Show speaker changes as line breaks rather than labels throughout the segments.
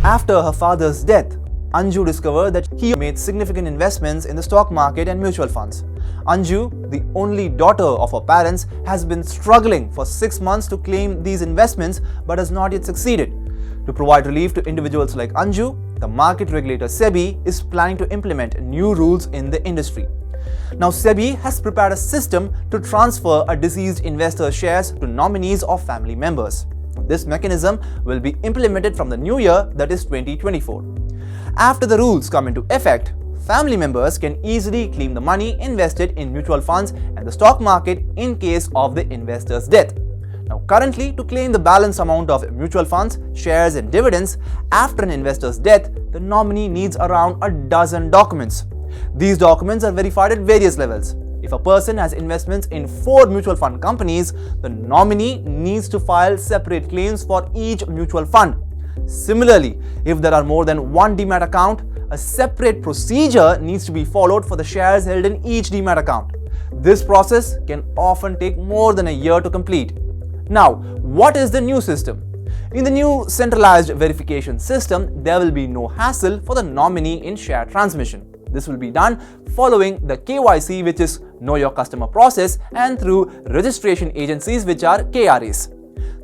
After her father's death, Anju discovered that he made significant investments in the stock market and mutual funds. Anju, the only daughter of her parents, has been struggling for 6 months to claim these investments but has not yet succeeded. To provide relief to individuals like Anju, the market regulator Sebi is planning to implement new rules in the industry. Now, Sebi has prepared a system to transfer a deceased investor's shares to nominees or family members. This mechanism will be implemented from the new year, that is 2024. After the rules come into effect, family members can easily claim the money invested in mutual funds and the stock market in case of the investor's death. Now, currently, to claim the balance amount of mutual funds, shares and dividends after an investor's death, the nominee needs around a dozen documents. These documents are verified at various levels. If a person has investments in 4 mutual fund companies, the nominee needs to file separate claims for each mutual fund. Similarly, if there are more than one demat account, a separate procedure needs to be followed for the shares held in each demat account. This process can often take more than a year to complete. Now, what is the new system? In the new centralized verification system, there will be no hassle for the nominee in share transmission. This will be done following the KYC, which is Know Your Customer process, and through registration agencies, which are KRAs.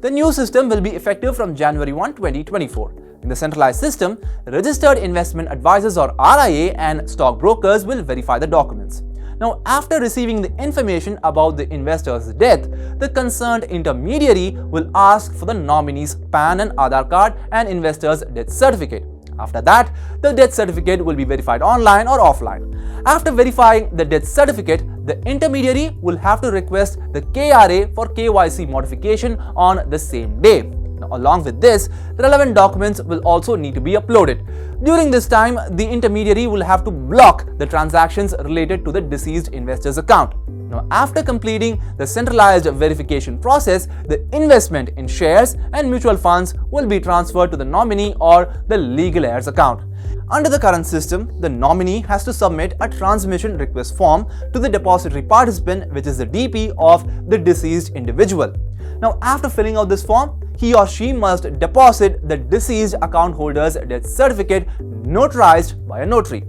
The new system will be effective from January 1, 2024. In the centralized system, registered investment advisors or RIA and stockbrokers will verify the documents. Now, after receiving the information about the investor's death, the concerned intermediary will ask for the nominee's PAN and Aadhaar card and investor's death certificate. After that, the death certificate will be verified online or offline. After verifying the death certificate, the intermediary will have to request the KRA for KYC modification on the same day. Now, along with this, relevant documents will also need to be uploaded. During this time, the intermediary will have to block the transactions related to the deceased investor's account. Now, after completing the centralized verification process, the investment in shares and mutual funds will be transferred to the nominee or the legal heir's account. Under the current system, the nominee has to submit a transmission request form to the depository participant, which is the DP of the deceased individual. Now, after filling out this form, he or she must deposit the deceased account holder's death certificate notarized by a notary.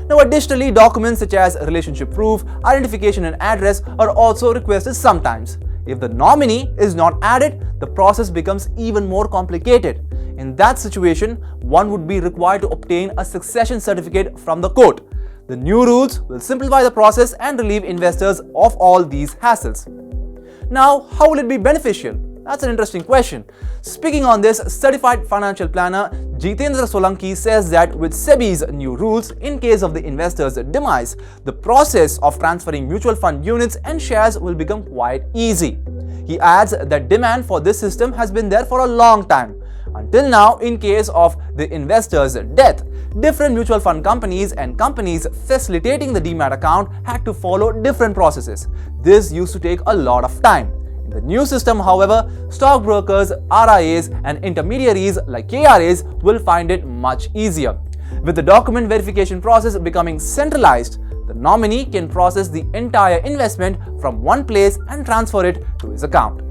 Now, additionally, documents such as relationship proof, identification and address are also requested sometimes. If the nominee is not added, the process becomes even more complicated. In that situation, one would be required to obtain a succession certificate from the court. The new rules will simplify the process and relieve investors of all these hassles. Now, how will it be beneficial? That's an interesting question. Speaking on this, certified financial planner Jitendra Solanki says that with Sebi's new rules, in case of the investor's demise, the process of transferring mutual fund units and shares will become quite easy. He adds that demand for this system has been there for a long time. Until now, in case of the investor's death, different mutual fund companies and companies facilitating the demat account had to follow different processes. This used to take a lot of time. In the new system, however, stockbrokers, RIAs and intermediaries like KRAs will find it much easier. With the document verification process becoming centralized, the nominee can process the entire investment from one place and transfer it to his account.